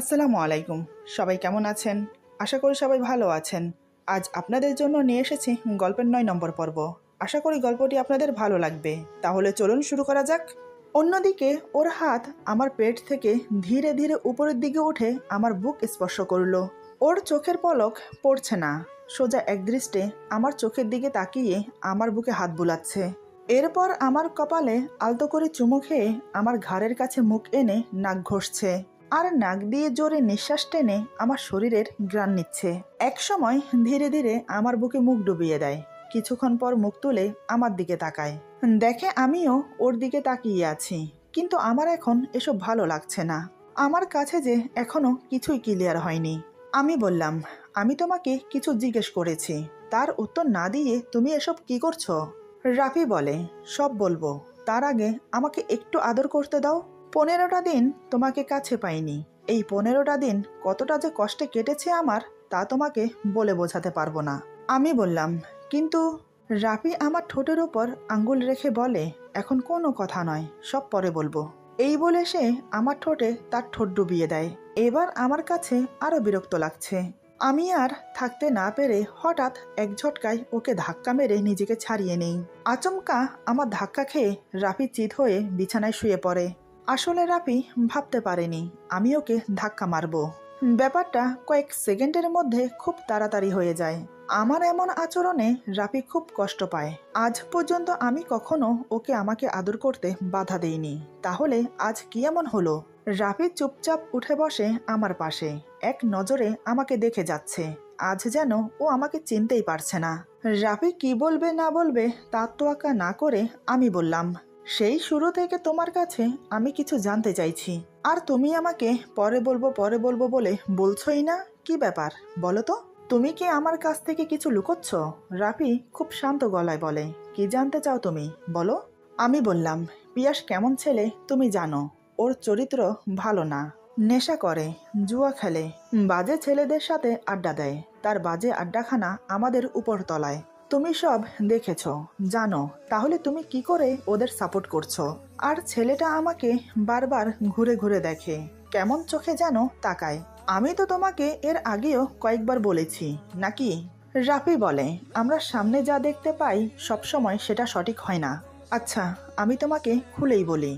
আসসালামু আলাইকুম। সবাই কেমন আছেন? আশা করি সবাই ভালো আছেন। আজ আপনাদের জন্য নিয়ে এসেছি গল্পের ৯ নম্বর পর্ব। আশা করি গল্পটি আপনাদের ভালো লাগবে। তাহলে চলুন শুরু করা যাক। অন্যদিকে ওর হাত আমার পেট থেকে ধীরে ধীরে উপরের দিকে উঠে আমার বুক স্পর্শ করল। ওর চোখের পলক পড়ছে না, সোজা একদৃষ্টে আমার চোখের দিকে তাকিয়ে আমার বুকে হাত বুলাচ্ছে। এরপর আমার কপালে আলতো করে চুমু খেয়ে আমার ঘাড়ের কাছে মুখ এনে নাক ঘষছে আর নাক দিয়ে জোরে নিঃশ্বাস টেনে আমার শরীরের ঘ্রাণ নিচ্ছে। এক সময় ধীরে ধীরে আমার বুকে মুখ ডুবিয়ে দেয়। কিছুক্ষণ পর মুখ তুলে আমার দিকে তাকায়, দেখে আমিও ওর দিকে তাকিয়ে আছি। কিন্তু আমার এখন এসব ভালো লাগছে না। আমার কাছে যে এখনো কিছুই ক্লিয়ার হয়নি। আমি বললাম, আমি তোমাকে কিছু জিজ্ঞেস করেছি, তার উত্তর না দিয়ে তুমি এসব কি করছো? রাফি বলে, সব বলবো, তার আগে আমাকে একটু আদর করতে দাও। 15টা দিন তোমাকে কাছে পাইনি। এই 15টা দিন কতটা যে কষ্টে কেটেছে আমার, তা তোমাকে বলে বোঝাতে পারবো না। আমি বললাম, কিন্তু রাফি আমার ঠোঁটের ওপর আঙ্গুল রেখে বলে, এখন কোনো কথা নয়, সব পরে বলবো। এই বলে সে আমার ঠোঁটে তার ঠোঁট ডুবিয়ে দেয়। এবার আমার কাছে আরো বিরক্ত লাগছে। আমি আর থাকতে না পেরে হঠাৎ এক ঝটকায় ওকে ধাক্কা মেরে নিজেকে ছাড়িয়ে নেই। আচমকা আমার ধাক্কা খেয়ে রাফি চিৎ হয়ে বিছানায় শুয়ে পড়ে। আসলে রাফি ভাবতে পারেনি আমি ওকে ধাক্কা মারবো। ব্যাপারটা কয়েক সেকেন্ডের মধ্যে খুব তাড়াতাড়ি হয়ে যায়। আমার এমন আচরণে রাফি খুব কষ্ট পায়। আজ পর্যন্ত আমি কখনো ওকে আমাকে আদর করতে বাধা দেইনি, তাহলে আজ কি এমন হলো? রাফি চুপচাপ উঠে বসে আমার পাশে, এক নজরে আমাকে দেখে যাচ্ছে। আজ যেন ও আমাকে চিনতেই পারছে না। রাফি কি বলবে না বলবে তার তোয়াক্কা না করে আমি বললাম, সেই শুরু থেকে তোমার কাছে আমি কিছু জানতে চাইছি, আর তুমি আমাকে পরে বলবো বলে বলছোই না। কি ব্যাপার বলো তো? তুমি কি আমার কাছ থেকে কিছু লুকোচ্ছ? রাফি খুব শান্ত গলায় বলে, কি জানতে চাও তুমি, বলো। আমি বললাম, পিয়াস কেমন ছেলে তুমি জানো। ওর চরিত্র ভালো না, নেশা করে, জুয়া খেলে, বাজে ছেলেদের সাথে আড্ডা দেয়। তার বাজে আড্ডাখানা আমাদের উপরতলায়। তুমি সব দেখেছ, জানো, তাহলে তুমি কি করে ওদের সাপোর্ট করছো? আর ছেলেটা আমাকে বারবার ঘুরে ঘুরে দেখে, কেমন চোখে যেন তাকায়। আমি তো তোমাকে এর আগেও কয়েকবার বলেছি নাকি? রাফি বলে, আমরা সামনে যা দেখতে পাই সবসময় সেটা সঠিক হয় না। আচ্ছা, আমি তোমাকে খুলেই বলি।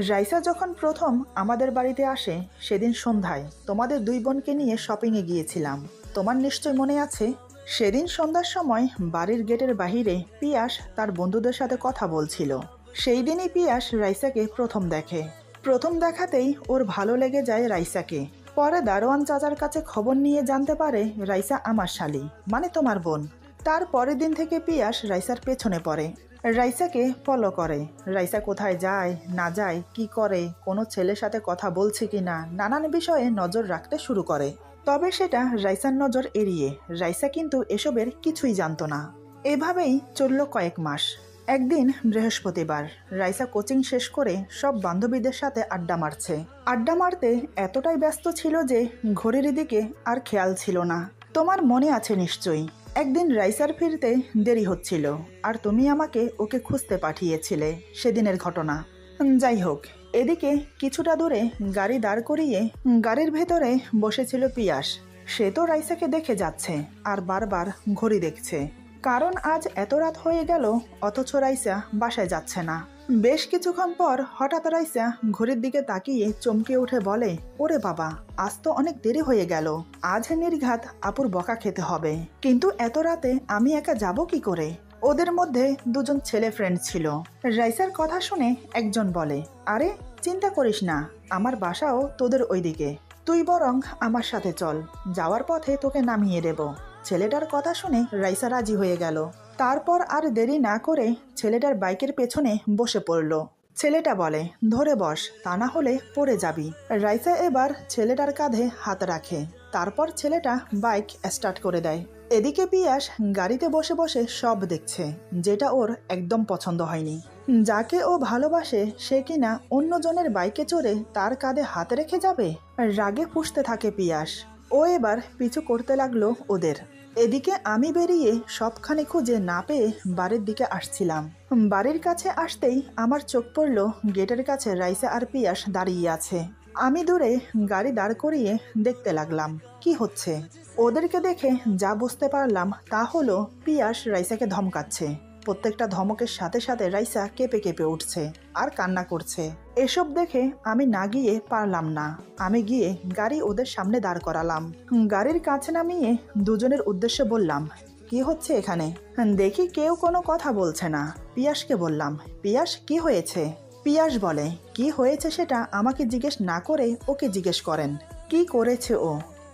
রাইসা যখন প্রথম আমাদের বাড়িতে আসে, সেদিন সন্ধ্যায় তোমাদের দুই বোনকে নিয়ে শপিংয়ে গিয়েছিলাম। তোমার নিশ্চয় মনে আছে? সেদিন সন্ধ্যার সময় বাড়ির গেটের বাহিরে পিয়াস তার বন্ধুদের সাথে কথা বলছিল। সেই দিনই পিয়াস রাইসাকে প্রথম দেখে। প্রথম দেখাতেই ওর ভালো লেগে যায় রাইসাকে। পরে দারোয়ান চাচার কাছে খবর নিয়ে জানতে পারে রাইসা আমার শালি, মানে তোমার বোন। তার পরের দিন থেকে পিয়াস রাইসার পেছনে পড়ে, রাইসাকে ফলো করে। রাইসা কোথায় যায় না যায়, কি করে, কোনো ছেলের সাথে কথা বলছে কিনা, নানান বিষয়ে নজর রাখতে শুরু করে। তবে সেটা রাইসার নজর এড়িয়ে। রাইসা কিন্তু এসবের কিছুই জানতো না। এভাবেই চলল কয়েক মাস। একদিন বৃহস্পতিবার, রাইসা কোচিং শেষ করে সব বান্ধবীদের সাথে আড্ডা মারছে। আড্ডা মারতে এতটাই ব্যস্ত ছিল যে ঘড়ির দিকে আর খেয়াল ছিল না। তোমার মনে আছে নিশ্চয়ই, একদিন রাইসার ফিরতে দেরি হচ্ছিল, আর তুমি আমাকে ওকে খুঁজতে পাঠিয়েছিলে, সেদিনের ঘটনা। যাই হোক, এদিকে কিছুটা দূরে গাড়ি দাঁড় করিয়ে গাড়ির ভেতরে বসেছিল পিয়াস। সে তো রাইসাকে দেখে যাচ্ছে আর বারবার ঘড়ি দেখছে, কারণ আজ এত রাত হয়ে গেল অথচ রাইসা বাসায় যাচ্ছে না। বেশ কিছুক্ষণ পর হঠাৎ রাইসা ঘড়ির দিকে তাকিয়ে চমকে উঠে বলে, ওরে বাবা, আজ তো অনেক দেরি হয়ে গেল। আজ নির্ঘাত আপুর বকা খেতে হবে। কিন্তু এত রাতে আমি একা যাব কি করে? ওদের মধ্যে দুজন ছেলে ফ্রেন্ড ছিল। রাইসার কথা শুনে একজন বলে, আরে চিন্তা করিস না, আমার বাসাও তোদের ওইদিকে, তুই বরং আমার সাথে চল, যাওয়ার পথে তোকে নামিয়ে দেব। ছেলেটার কথা শুনে রাইসা রাজি হয়ে গেল। তারপর আর দেরি না করে ছেলেটার বাইকের পেছনে বসে পড়ল। ছেলেটা বলে, ধরে বস, তা না হলে পড়ে যাবি। রাইসা এবার ছেলেটার কাঁধে হাত রাখে। তারপর ছেলেটা বাইক স্টার্ট করে দেয়। এদিকে পিয়াস গাড়িতে বসে বসে সব দেখছে, যেটা ওর একদম পছন্দ হয়নি। যাকে ও ভালোবাসে সে কিনা অন্যজনের বাইকে চড়ে তার কাঁধে হাত রেখে যাবে। রাগে ফুঁসতে থাকে পিয়াস। ও এবার পিছু করতে লাগলো ওদের। এদিকে আমি বেরিয়ে সবখানে খুঁজে না পেয়ে বাড়ির দিকে আসছিলাম। বাড়ির কাছে আসতেই আমার চোখ পড়ল গেটের কাছে রাইসা আর পিয়াস দাঁড়িয়ে আছে। আমি দূরে গাড়ি দাঁড় করিয়ে দেখতে লাগলাম কি হচ্ছে। ওদেরকে দেখে যা বুঝতে পারলাম তা হলো পিয়াস রাইসাকে ধমকাচ্ছে। প্রত্যেকটা ধমকের সাথে সাথে রাইসা কেঁপে কেঁপে উঠছে আর কান্না করছে। এসব দেখে আমি না গিয়ে পারলাম না। আমি গিয়ে গাড়ি ওদের সামনে দাঁড় করালাম। গাড়ির কাছে নামিয়ে দুজনের উদ্দেশ্যে বললাম, কি হচ্ছে এখানে? দেখি কেউ কোনো কথা বলছে না। পিয়াসকে বললাম, পিয়াস কি হয়েছে? পিয়াস বলে, কি হয়েছে সেটা আমাকে জিজ্ঞেস না করে ওকে জিজ্ঞেস করেন কি করেছে ও।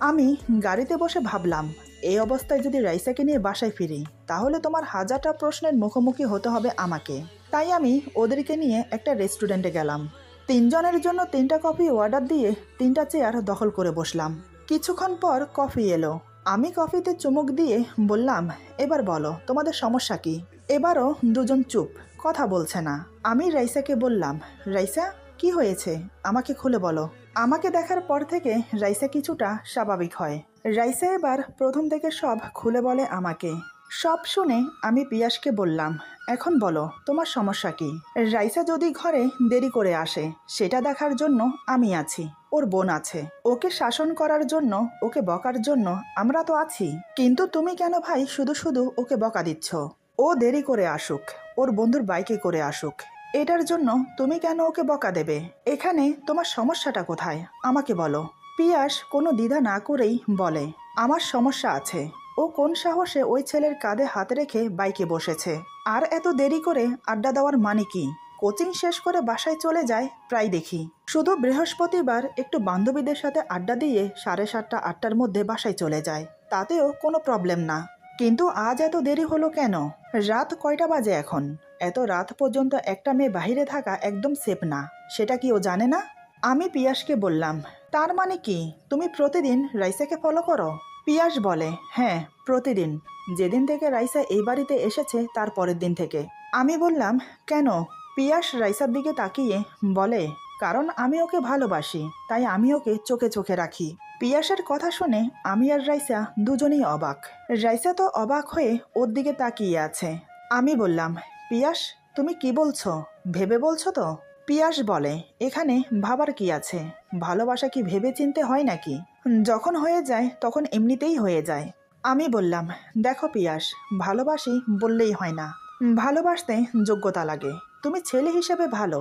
আমি গাড়িতে বসে ভাবলাম, এই অবস্থায় যদি রাইসাকে নিয়ে বাসায় ফিরি তাহলে তোমার হাজারটা প্রশ্নের মুখোমুখি হতে হবে আমাকে। তাই আমি ওদেরকে নিয়ে একটা রেস্টুরেন্টে গেলাম। 3 জনের জন্য 3টা কফি অর্ডার দিয়ে 3টা চেয়ার দখল করে বসলাম। কিছুক্ষণ পর কফি এলো। আমি কফিতে চুমুক দিয়ে বললাম, এবার বলো তোমাদের সমস্যা কি? এবারও দুজন চুপ, কথা বলছে না। আমি রাইসাকে বললাম, রাইসা কি হয়েছে আমাকে খুলে বলো। আমাকে দেখার পর থেকে রাইসা কিছুটা স্বাভাবিক হয়। রাইসা এবার প্রথম থেকে সব খুলে বলে আমাকে। সব শুনে আমি পিয়াসকে বললাম, এখন বলো তোমার সমস্যা কি? রাইসা যদি ঘরে দেরি করে আসে সেটা দেখার জন্য আমি আছি, ওর বোন আছে, ওকে শাসন করার জন্য, ওকে বকার জন্য আমরা তো আছি। কিন্তু তুমি কেন ভাই শুধু শুধু ওকে বকা দিচ্ছ? ও দেরি করে আসুক, ওর বন্ধুর বাইকে করে আসুক, এটার জন্য তুমি কেন ওকে বকা দেবে? এখানে তোমার সমস্যাটা কোথায় আমাকে বলো। পিয়াস কোনো দ্বিধা না করেই বলে, আমার সমস্যা আছে। ও কোন সাহসে ওই ছেলের কাঁধে হাত রেখে বাইকে বসেছে? আর এত দেরি করে আড্ডা দেওয়ার মানে কি? কোচিং শেষ করে বাসায় চলে যায় প্রায় দেখি। শুধু বৃহস্পতিবার একটু বান্ধবীদের সাথে আড্ডা দিয়ে 7:30 8টার মধ্যে বাসায় চলে যায়, তাতেও কোনো প্রবলেম না। কিন্তু আজ এত দেরি হলো কেন? রাত কয়টা বাজে এখন? এত রাত পর্যন্ত একটা মেয়ে বাহিরে থাকা একদম সেফ না, সেটা কি ও জানে না? আমি পিয়াসকে বললাম, তার মানে কি তুমি প্রতিদিন রাইসাকে ফলো করো? পিয়াস বলে, হ্যাঁ প্রতিদিন, যেদিন থেকে রাইসা এই বাড়িতে এসেছে তার পরের দিন থেকে। আমি বললাম, কেন? পিয়াস রাইসার দিকে তাকিয়ে বলে, কারণ আমি ওকে ভালোবাসি, তাই আমি ওকে চোখে চোখে রাখি। পিয়াসের কথা শুনে আমি আর রাইসা দুজনেই অবাক। রাইসা তো অবাক হয়ে ওর দিকে তাকিয়ে আছে। আমি বললাম, পিয়াস তুমি কি বলছো? ভেবে বলছো তো? পিয়াস বলে, এখানে ভাবার কি আছে? ভালোবাসা কি ভেবে চিনতে হয় নাকি? যখন হয়ে যায় তখন এমনিতেই হয়ে যায়। আমি বললাম, দেখো পিয়াস, ভালোবাসি বললেই হয় না, ভালোবাসতে যোগ্যতা লাগে। তুমি ছেলে হিসেবে ভালো,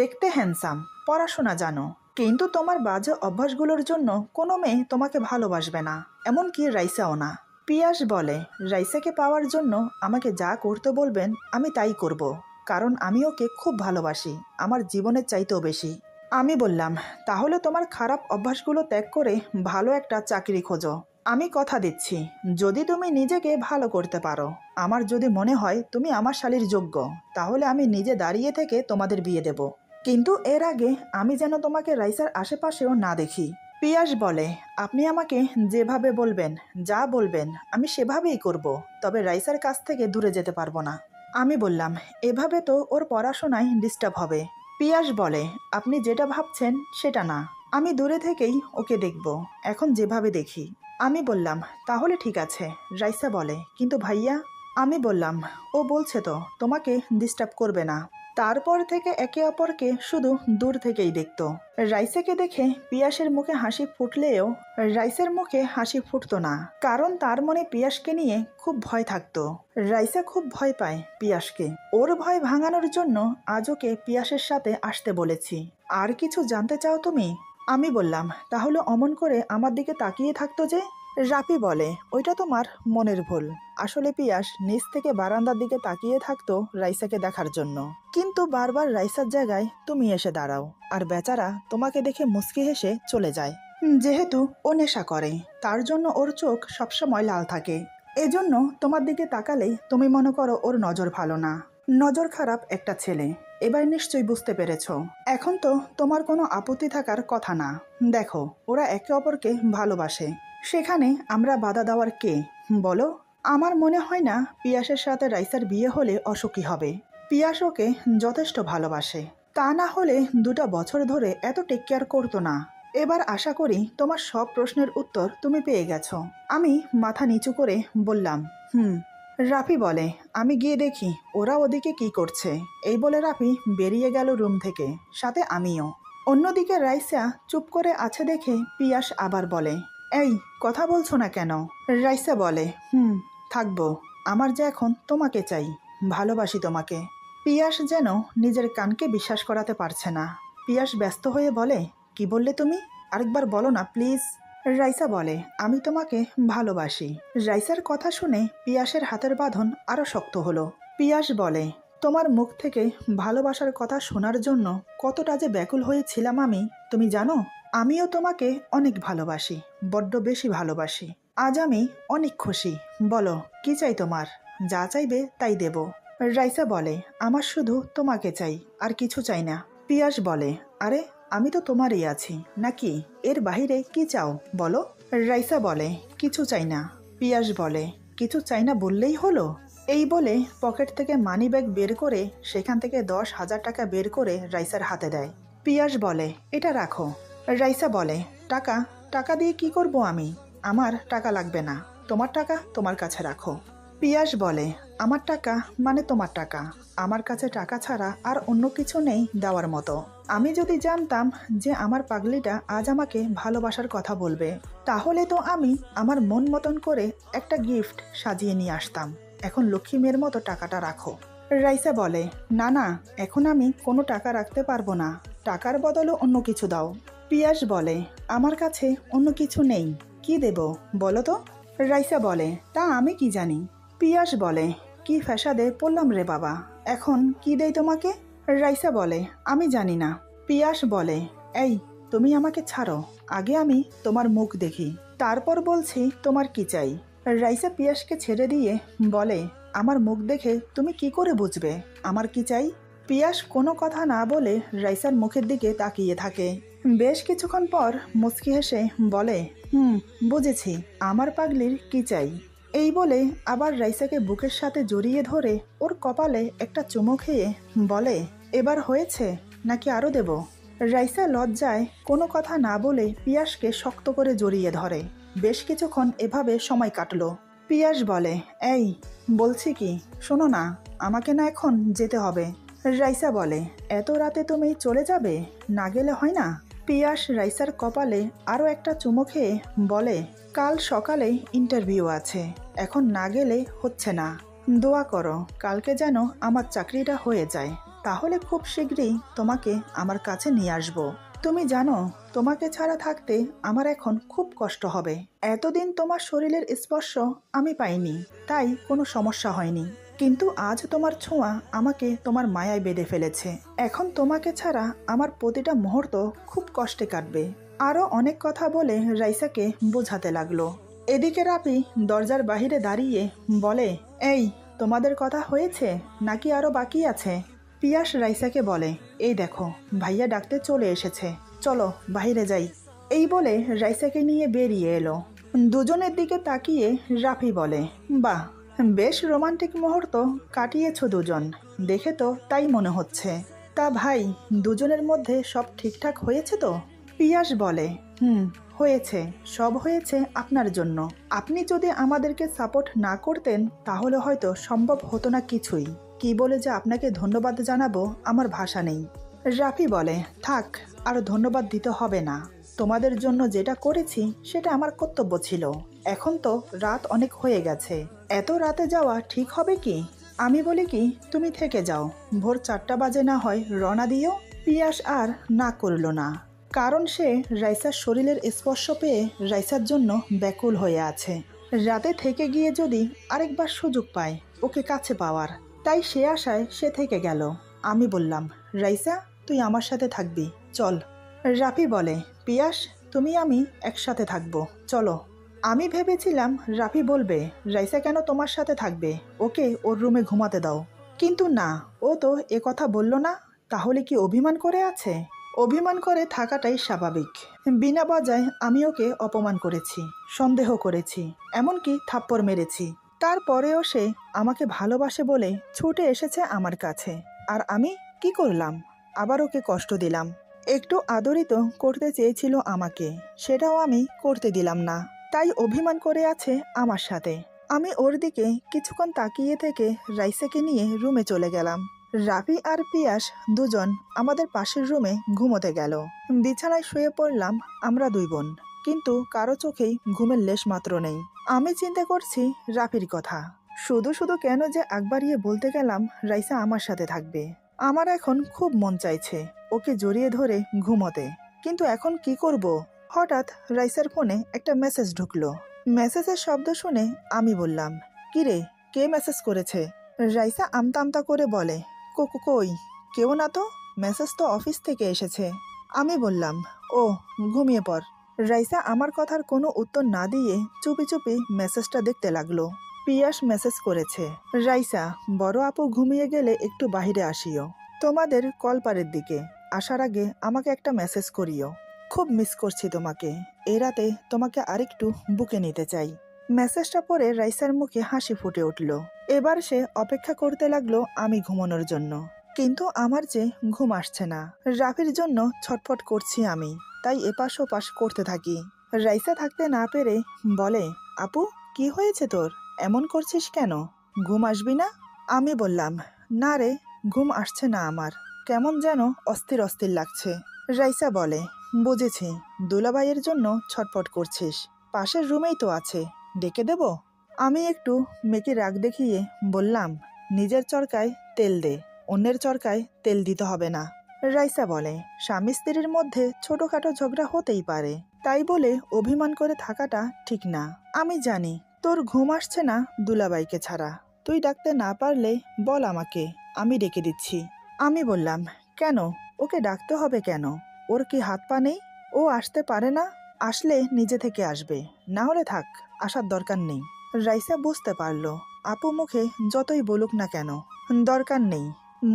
দেখতে হ্যান্ডসাম, পড়াশোনা জানো, কিন্তু তোমার বাজে অভ্যাসগুলোর জন্য কোনো মেয়ে তোমাকে ভালোবাসবে না, এমনকি রাইসাও না। পিয়াস বলে, রাইসাকে পাওয়ার জন্য আমাকে যা করতে বলবেন আমি তাই করব, কারণ আমি ওকে খুব ভালোবাসি, আমার জীবনের চাইতেও বেশি। আমি বললাম, তাহলে তোমার খারাপ অভ্যাসগুলো ত্যাগ করে ভালো একটা চাকরি খোঁজো। আমি কথা দিচ্ছি, যদি তুমি নিজেকে ভালো করতে পারো, আমার যদি মনে হয় তুমি আমার শালীর যোগ্য, তাহলে আমি নিজে দাঁড়িয়ে থেকে তোমাদের বিয়ে দেব। কিন্তু এর আগে আমি যেন তোমাকে রাইসার আশেপাশেও না দেখি। পিয়াস বলে, আপনি আমাকে যেভাবে বলবেন, যা বলবেন আমি সেভাবেই করব, তবে রাইসার কাছ থেকে দূরে যেতে পারবো না। আমি বললাম, এভাবে তো ওর পড়াশোনায় ডিস্টার্ব হবে। পিয়াস বলে, আপনি যেটা ভাবছেন সেটা না, আমি দূরে থেকেই ওকে দেখব, এখন যেভাবে দেখি। আমি বললাম, তাহলে ঠিক আছে। রাইসা বলে, কিন্তু ভাইয়া? আমি বললাম, ও বলছে তো তোমাকে ডিস্টার্ব করবে না। তারপর থেকে একে অপরকে শুধু দূর থেকেই দেখতো। রাইসাকে দেখে পিয়াসের মুখে হাসি ফুটলেও রাইসের মুখে হাসি ফুটতো না, কারণ তার মনে পিয়াসকে নিয়ে খুব ভয় থাকতো। রাইসা খুব ভয় পায় পিয়াসকে। ওর ভয় ভাঙানোর জন্য আজ ওকে পিয়াসের সাথে আসতে বলেছি। আর কিছু জানতে চাও তুমি? আমি বললাম, তাহলে অমন করে আমার দিকে তাকিয়ে থাকতো যে? রাফি বলে, ওইটা তোমার মনের ভুল। আসলে পিয়াস নিচ থেকে বারান্দার দিকে তাকিয়ে থাকতো রাইসাকে দেখার জন্য, কিন্তু বারবার রাইসার জায়গায় তুমি এসে দাঁড়াও, আর বেচারা তোমাকে দেখে মুচকি হেসে চলে যায়। যেহেতু ও নেশা করে, তার জন্য ওর চোখ সবসময় লাল থাকে। এজন্য তোমার দিকে তাকালেই তুমি মনে করো ওর নজর ভালো না, নজর খারাপ একটা ছেলে। এবার নিশ্চয়ই বুঝতে পেরেছো। এখন তো তোমার কোনো আপত্তি থাকার কথা না। দেখো, ওরা একে অপরকে ভালোবাসে, সেখানে আমরা বাধা দেওয়ার কে বলো? আমার মনে হয় না পিয়াসের সাথে রাইসার বিয়ে হলে অসুখী হবে। পিয়াস ওকে যথেষ্ট ভালোবাসে, তা না হলে 2টা বছর ধরে এত টেক কেয়ার করতো না। এবার আশা করি তোমার সব প্রশ্নের উত্তর তুমি পেয়ে গেছো। আমি মাথা নিচু করে বললাম, রাফি বলে, আমি গিয়ে দেখি ওরা ওদিকে কি করছে। এই বলে রাফি বেরিয়ে গেল রুম থেকে, সাথে আমিও। অন্যদিকে রাইসা চুপ করে আছে দেখে পিয়াস আবার বলে, এই কথা বলছো না কেন? রাইসা বলে, থাকবো, আমার যে এখন তোমাকে চাই, ভালোবাসি তোমাকে। পিয়াস যেন নিজের কানকে বিশ্বাস করাতে পারছে না। পিয়াস ব্যস্ত হয়ে বলে, কি বললে তুমি? আরেকবার বলো না প্লিজ। রাইসা বলে, আমি তোমাকে ভালোবাসি। রাইসার কথা শুনে পিয়াসের হাতের বাঁধন আরো শক্ত হলো। পিয়াস বলে, তোমার মুখ থেকে ভালোবাসার কথা শোনার জন্য কতটা যে ব্যাকুল হয়েছিলাম আমি, তুমি জানো? আমিও তোমাকে অনেক ভালোবাসি, বড্ড বেশি ভালোবাসি। আজ আমি অনেক খুশি। বলো কি চাই তোমার? যা চাইবে তাই দেব। রাইসা বলে, আমার শুধু তোমাকে চাই, আর কিছু চাই না। পিয়াস বলে, আরে আমি তো তোমারই আছি, নাকি এর বাহিরে কি চাও বলো? রাইসা বলে, কিছু চাই না। পিয়াস বলে, কিছু চাই না বললেই হলো? এই বলে পকেট থেকে মানি ব্যাগ বের করে সেখান থেকে 10,000 টাকা বের করে রাইসার হাতে দেয়। পিয়াস বলে, এটা রাখো। রাইসা বলে, টাকা? টাকা দিয়ে কি করব আমি? আমার টাকা লাগবে না, তোমার টাকা তোমার কাছে রাখো। পিয়াস বলে, আমার টাকা মানে তোমার টাকা, আমার কাছে টাকা ছাড়া আর অন্য কিছু নেই দেওয়ার মতো। আমি যদি জানতাম যে আমার পাগলিটা আজ আমাকে ভালোবাসার কথা বলবে, তাহলে তো আমি আমার মন মতন করে একটা গিফট সাজিয়ে নিয়ে আসতাম। এখন লক্ষ্মী মেয়ের মতো টাকাটা রাখো। রাইসা বলে, না না, এখন আমি কোনো টাকা রাখতে পারবো না, টাকার বদলে অন্য কিছু দাও। পিয়াস বলে, আমার কাছে অন্য কিছু নেই, কি দেব বলো তো? রাইসা বলে, তা আমি কি জানি। পিয়াস বলে, কি ফ্যাসাদে পড়লাম রে বাবা, এখন কি দেই তোমাকে? রাইসা বলে, আমি জানি না। পিয়াস বলে, এই তুমি আমাকে ছাড়ো, আগে আমি তোমার মুখ দেখি, তারপর বলছি তোমার কি চাই। রাইসা পিয়াসকে ছেড়ে দিয়ে বলে, আমার মুখ দেখে তুমি কি করে বুঝবে আমার কি চাই? পিয়াস কোনো কথা না বলে রাইসার মুখের দিকে তাকিয়ে থাকে। বেশ কিছুক্ষণ পর মুচকি হেসে বলে, বুঝেছি, আমার পাগলির কি চাই। এই বলে আবার রাইসাকে বুকের সাথে জড়িয়ে ধরে ওর কপালে একটা চুমু খেয়ে বলে, এবার হয়েছে নাকি আরো দেব? রাইসা লজ্জায় কোনো কথা না বলে পিয়াসকে শক্ত করে জড়িয়ে ধরে। বেশ কিছুক্ষণ এভাবে সময় কাটলো। পিয়াস বলে, এই বলছি কি, শোনো না, আমাকে না এখন যেতে হবে। রাইসা বলে, এত রাতে তুমি চলে যাবে? না গেলে হয় না? পিয়াস রাইসার কপালে আরও একটা চুমু খেয়ে বলে, কাল সকালে ইন্টারভিউ আছে, এখন না গেলে হচ্ছে না। দোয়া করো কালকে যেন আমার চাকরিটা হয়ে যায়, তাহলে খুব শীঘ্রই তোমাকে আমার কাছে নিয়ে আসবো। তুমি জানো, তোমাকে ছাড়া থাকতে আমার এখন খুব কষ্ট হবে। এতদিন তোমার শরীরের স্পর্শ আমি পাইনি, তাই কোনো সমস্যা হয়নি, কিন্তু আজ তোমার ছোঁয়া আমাকে তোমার মায়ায় বেঁধে ফেলেছে। এখন তোমাকে ছাড়া আমার প্রতিটা মুহূর্ত খুব কষ্টে কাটবে। আরও অনেক কথা বলে রাইসাকে বোঝাতে লাগলো। এদিকে রাপি দরজার বাহিরে দাঁড়িয়ে বলে, এই তোমাদের কথা হয়েছে নাকি আরও বাকি আছে? পিয়াস রাইসাকে বলে, এই দেখো ভাইয়া ডাকতে চলে এসেছে, চলো বাইরে যাই। এই বলে রাইসাকে নিয়ে বেরিয়ে এলো। দুজনের দিকে তাকিয়ে রাফি বলে, বাহ, বেশ রোমান্টিক মুহূর্ত কাটিয়েছ দুজন, দেখে তো তাই মনে হচ্ছে। তা ভাই, দুজনের মধ্যে সব ঠিকঠাক হয়েছে তো? পিয়াস বলে, হয়েছে, সব হয়েছে আপনার জন্য। আপনি যদি আমাদেরকে সাপোর্ট না করতেন তাহলে হয়তো সম্ভব হতো না কিছুই। কি বলে যে আপনাকে ধন্যবাদ জানাবো আমার ভাষা নেই। রাফি বলে, থাক, আর ধন্যবাদ দিতে হবে না, তোমাদের জন্য যেটা করেছি সেটা আমার কর্তব্য ছিল। এখন তো রাত অনেক হয়ে গেছে, এত রাতে যাওয়া ঠিক হবে কি? আমি বলি কি, তুমি থেকে যাও, ভোর 4টা বাজে না হয় রওনা দিও। পিয়াস আর না করল না, কারণ সে রাইসার শরীরের স্পর্শ পেয়ে রাইসার জন্য ব্যাকুল হয়ে আছে। রাতে থেকে গিয়ে যদি আরেকবার সুযোগ পায় ওকে কাছে পাওয়ার, তাই সে আশায় সে থেকে গেল। আমি বললাম, রাইসা তুই আমার সাথে থাকবি, চল। রাফি বলে, পিয়াস তুমি আমি একসাথে থাকবো, চলো। আমি ভেবেছিলাম রাফি বলবে, রাইসা কেন তোমার সাথে থাকবে, ওকে ওর রুমে ঘুমাতে দাও, কিন্তু না, ও তো এ কথা বলল না। তাহলে কি অভিমান করে আছে? অভিমান করে থাকাটাই স্বাভাবিক। বিনা বাজায় আমি ওকে অপমান করেছি, সন্দেহ করেছি, এমনকি থাপ্পড় মেরেছি, তারপরেও সে আমাকে ভালোবাসে বলে ছুটে এসেছে আমার কাছে, আর আমি কি করলাম? আবার ওকে কষ্ট দিলাম। একটু আদরিত করতে চেয়েছিল আমাকে, সেটাও আমি করতে দিলাম না, তাই অভিমান করে আছে আমার সাথে। আমি ওর দিকে কিছুক্ষণ তাকিয়ে থেকে রাইসাকে নিয়ে রুমে চলে গেলাম। রাফি আর পিয়াস দুজন আমাদের পাশের রুমে ঘুমোতে গেল। বিছানায় শুয়ে পড়লাম আমরা দুই বোন, কিন্তু কারো চোখেই ঘুমের লেশ মাত্র নেই। আমি চিন্তা করছি রাফির কথা। শুধু শুধু কেন যে আগ বাড়িয়ে বলতে গেলাম রাইসা আমার সাথে থাকবে। আমার এখন খুব মন চাইছে ওকে জড়িয়ে ধরে ঘুমোতে, কিন্তু এখন কি করব? হঠাৎ রাইসার ফোনে একটা মেসেজ ঢুকলো। মেসেজের শব্দ শুনে আমি বললাম, কিরে, কে মেসেজ করেছে? রাইসা আমতা আমতা করে বলে, কই, কেউ না তো, মেসেজ তো অফিস থেকে এসেছে। আমি বললাম, ও, ঘুমিয়ে পড়। রাইসা আমার কথার কোনো উত্তর না দিয়ে চুপি চুপি মেসেজটা দেখতে লাগলো। পিয়াস মেসেজ করেছে, রাইসা, বড় আপু ঘুমিয়ে গেলে একটু বাহিরে আসিও, তোমাদের কলপারের দিকে আসার আগে আমাকে একটা মেসেজ করিও। খুব মিস করছি তোমাকে, এই রাতে তোমাকে আরেকটু বুকে নিতে চাই। মেসেজটা পড়ে রাইসার মুখে হাসি ফুটে উঠল। এবার সে অপেক্ষা করতে লাগলো আমি ঘুমানোর জন্য, কিন্তু আমার যে ঘুম আসছে না। রাফির জন্য ছটফট করছি আমি, তাই এপাশ ওপাশ করতে থাকি। রাইসা থাকতে না পেরে বলে, আপু, কি হয়েছে তোর, এমন করছিস কেন? ঘুম আসবি না? আমি বললাম, না রে, ঘুম আসছে না আমার, কেমন যেন অস্থির অস্থির লাগছে। রাইসা বলে, বুঝেছি, দুলাভাইয়ের জন্য ছটফট করছিস, পাশের রুমেই তো আছে, ডেকে দেব? আমি একটু মেকি রাগ দেখিয়ে বললাম, নিজের চরকায় তেল দে, অন্যের চরকায় তেল দিতে হবে না। রাইসা বলে, স্বামী স্ত্রীর মধ্যে ছোটখাটো ঝগড়া হতেই পারে, তাই বলে অভিমান করে থাকাটা ঠিক না। আমি জানি তোর ঘুম আসছে না দুলাভাইকে ছাড়া, তুই ডাকতে না পারলে বল আমাকে, আমি ডেকে দিচ্ছি। আমি বললাম, কেন, ওকে ডাকতে হবে কেন? ওর কি হাত পা নেই? ও আসতে পারে না? আসলে নিজে থেকে আসবে, না হলে থাক, আসার দরকার নেই। রাইসা বুঝতে পারলো আপু মুখে যতই বলুক না কেন দরকার নেই,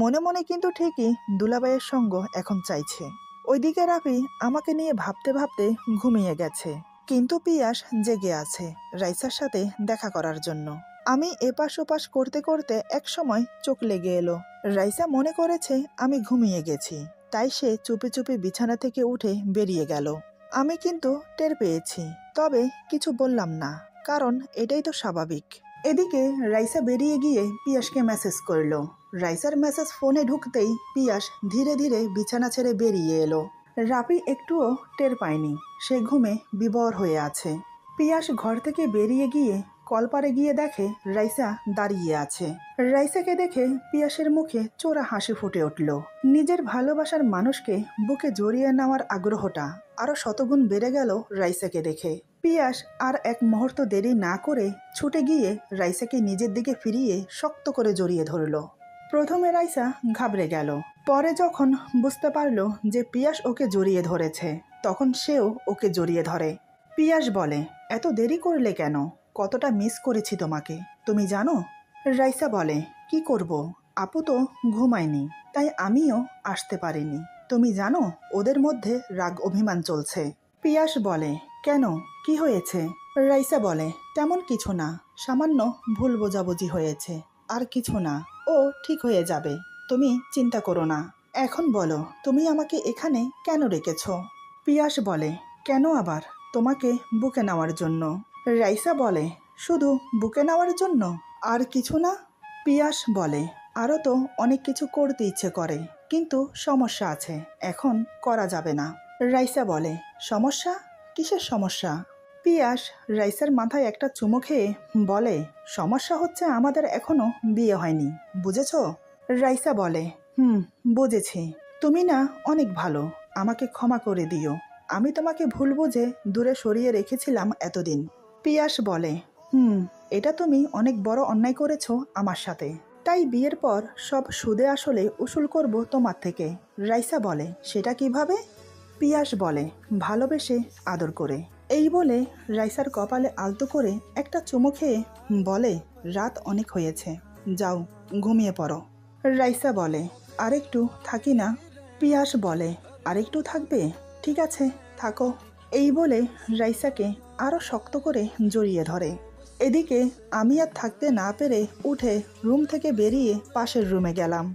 মনে মনে কিন্তু ঠিকই দুলাভাইয়ের সঙ্গ এখন চাইছে। ওইদিকে রাফি আমাকে নিয়ে ভাবতে ভাবতে ঘুমিয়ে গেছে, কিন্তু পিয়াস জেগে আছে রাইসার সাথে দেখা করার জন্য। আমি এপাশ ওপাশ করতে করতে এক সময় চোখ লেগে এলো। রাইসা মনে করেছে আমি ঘুমিয়ে গেছি, তাই সে চুপি চুপি বিছানা থেকে উঠে বেরিয়ে গেল। আমি কিন্তু টের পেয়েছি, তবে কিছু বললাম না, কারণ এটাই তো স্বাভাবিক। এদিকে রাইসা বেরিয়ে গিয়ে পিয়াসকে মেসেজ করলো। রাইসার মেসেজ ফোনে ঢুকতেই পিয়াস ধীরে ধীরে বিছানা ছেড়ে বেরিয়ে এলো। রাফি একটুও টের পায়নি, সে ঘুমে বিভোর হয়ে আছে। পিয়াস ঘর থেকে বেরিয়ে গিয়ে কলপারে গিয়ে দেখে রাইসা দাঁড়িয়ে আছে। রাইসাকে দেখে পিয়াসের মুখে চোরা হাসি ফুটে উঠল। নিজের ভালোবাসার মানুষকে বুকে জড়িয়ে নেওয়ার আগ্রহটা আরো শতগুণ বেড়ে গেল রাইসাকে দেখে। পিয়াস আর এক মুহূর্ত দেরি না করে ছুটে গিয়ে রাইসাকে নিজের দিকে ফিরিয়ে শক্ত করে জড়িয়ে ধরল। প্রথমে রাইসা ঘাবড়ে গেল, পরে যখন বুঝতে পারল যে পিয়াস ওকে জড়িয়ে ধরেছে, তখন সেও ওকে জড়িয়ে ধরে। পিয়াস বলে, এত দেরি করলে কেন, কতটা মিস করেছি তোমাকে, তুমি জানো? রাইসা বলে, কি করব, আপু তো ঘুমায়নি, তাই আমিও আসতে পারিনি। তুমি জানো ওদের মধ্যে রাগ অভিমান চলছে। পিয়াস বলে, কেন, কি হয়েছে? রাইসা বলে, তেমন কিছু না, সামান্য ভুল বোঝাবুঝি হয়েছে, আর কিছু না, ও ঠিক হয়ে যাবে, তুমি চিন্তা করো না। এখন বলো, তুমি আমাকে এখানে কেন রেখেছ? পিয়াস বলে, কেন আবার? তোমাকে বুকে নেওয়ার জন্য। রাইসা বলে, শুধু বুকে নেওয়ার জন্য, আর কিছু না? পিয়াস বলে, আরও তো অনেক কিছু করতে ইচ্ছে করে, কিন্তু সমস্যা আছে, এখন করা যাবে না। রাইসা বলে, সমস্যা? কিসের সমস্যা? পিয়াস রাইসার মাথায় একটা চুমু খেয়ে বলে, সমস্যা হচ্ছে আমাদের এখনো বিয়ে হয়নি, বুঝেছ? রাইসা বলে, বুঝেছি, তুমি না অনেক ভালো, আমাকে ক্ষমা করে দিও, আমি তোমাকে ভুল বুঝে দূরে সরিয়ে রেখেছিলাম এতদিন। পিয়াস বলে, এটা তুমি অনেক বড় অন্যায় করেছো আমার সাথে, তাই বিয়ের পর সব সুদে আসলে উসুল করব তোমার থেকে। রাইসা বলে, সেটা কিভাবে? পিয়াস বলে, ভালোবেসে আদর করে। এই বলে রাইসার কপালে আলতো করে একটা চুমু খেয়ে বলে, রাত অনেক হয়েছে, যাও ঘুমিয়ে পড়ো। রাইসা বলে, আরেকটু থাকি না? পিয়াস বলে, আরেকটু থাকবে? ঠিক আছে, থাকো। এই বলে রাইসাকে আরও শক্ত করে জড়িয়ে ধরে। এদিকে আমি আর থাকতে না পেরে উঠে রুম থেকে বেরিয়ে পাশের রুমে গেলাম।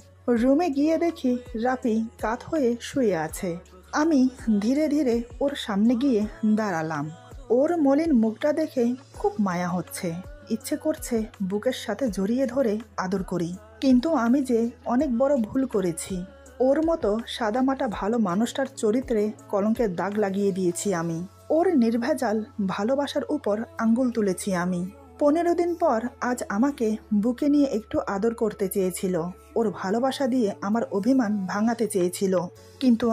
রুমে গিয়ে দেখি রাফি কাত হয়ে শুয়ে আছে। আমি ধীরে ধীরে ওর সামনে গিয়ে দাঁড়ালাম। ওর মলিন মুখটা দেখে খুব মায়া হচ্ছে, ইচ্ছে করছে বুকের সাথে জড়িয়ে ধরে আদর করি। কিন্তু আমি যে অনেক বড় ভুল করেছি। ওর মতো সাদামাটা ভালো মানুষটার চরিত্রে কলঙ্কের দাগ লাগিয়ে দিয়েছি আমি। ওর নির্ভেজাল ভালোবাসার উপর আঙ্গুল তুলেছি আমি। 15 দিন পর আজ আমাকে বুকে নিয়ে একটু আদর করতে চেয়েছিল। ওর ভালোবাসা দিয়ে আমার অভিমান ভাঙাতে চেয়েছিল। কিন্তু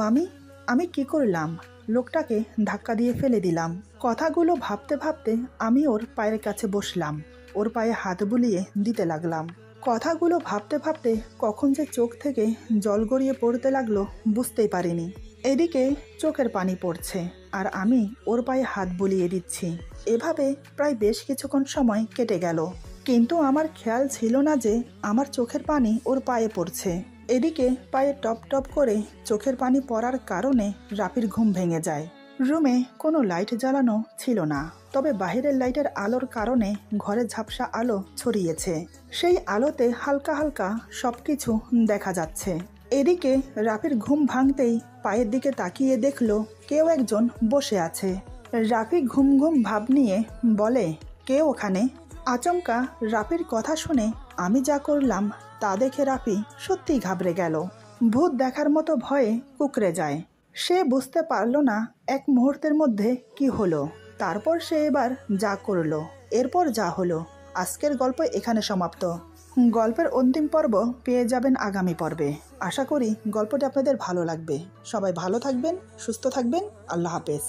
আমি কি করলাম? লোকটাকে ধাক্কা দিয়ে ফেলে দিলাম। কথাগুলো ভাবতে ভাবতে আমি ওর পায়ের কাছে বসলাম। ওর পায়ে হাত বুলিয়ে দিতে লাগলাম। কথাগুলো ভাবতে ভাবতে কখন যে চোখ থেকে জল গড়িয়ে পড়তে লাগলো বুঝতেই পারিনি। এদিকে চোখের পানি পড়ছে আর আমি ওর পায়ে হাত বুলিয়ে দিচ্ছি। এভাবে প্রায় বেশ কিছুক্ষণ সময় কেটে গেল, কিন্তু আমার খেয়াল ছিল না যে আমার চোখের পানি ওর পায়ে পড়ছে। এদিকে পায়ে টপ টপ করে চোখের পানি পড়ার কারণে রাফির ঘুম ভেঙে যায়। রুমে কোনো লাইট জ্বালানো ছিল না, তবে বাহিরের লাইটের আলোর কারণে ঘরে ঝাপসা আলো ছড়িয়েছে। সেই আলোতে হালকা হালকা সবকিছু দেখা যাচ্ছে। এদিকে রাফির ঘুম ভাঙতেই পায়ের দিকে তাকিয়ে দেখলো কেউ একজন বসে আছে। রাফি ঘুম ঘুম ভাব নিয়ে বলে, কে ওখানে? আচমকা রাফির কথা শুনে আমি যা করলাম তা দেখে রাফি সত্যিই ঘাবড়ে গেল। ভূত দেখার মতো ভয়ে কুঁকড়ে যায়। সে বুঝতে পারল না এক মুহূর্তের মধ্যে কি হলো। তারপর সে এবার যা করলো, এরপর যা হলো। আজকের গল্প এখানে সমাপ্ত। গল্পের অন্তিম পর্ব পেয়ে যাবেন আগামী পর্বে। আশা করি গল্পটি আপনাদের ভালো লাগবে। সবাই ভালো থাকবেন, সুস্থ থাকবেন। আল্লাহ হাফেজ।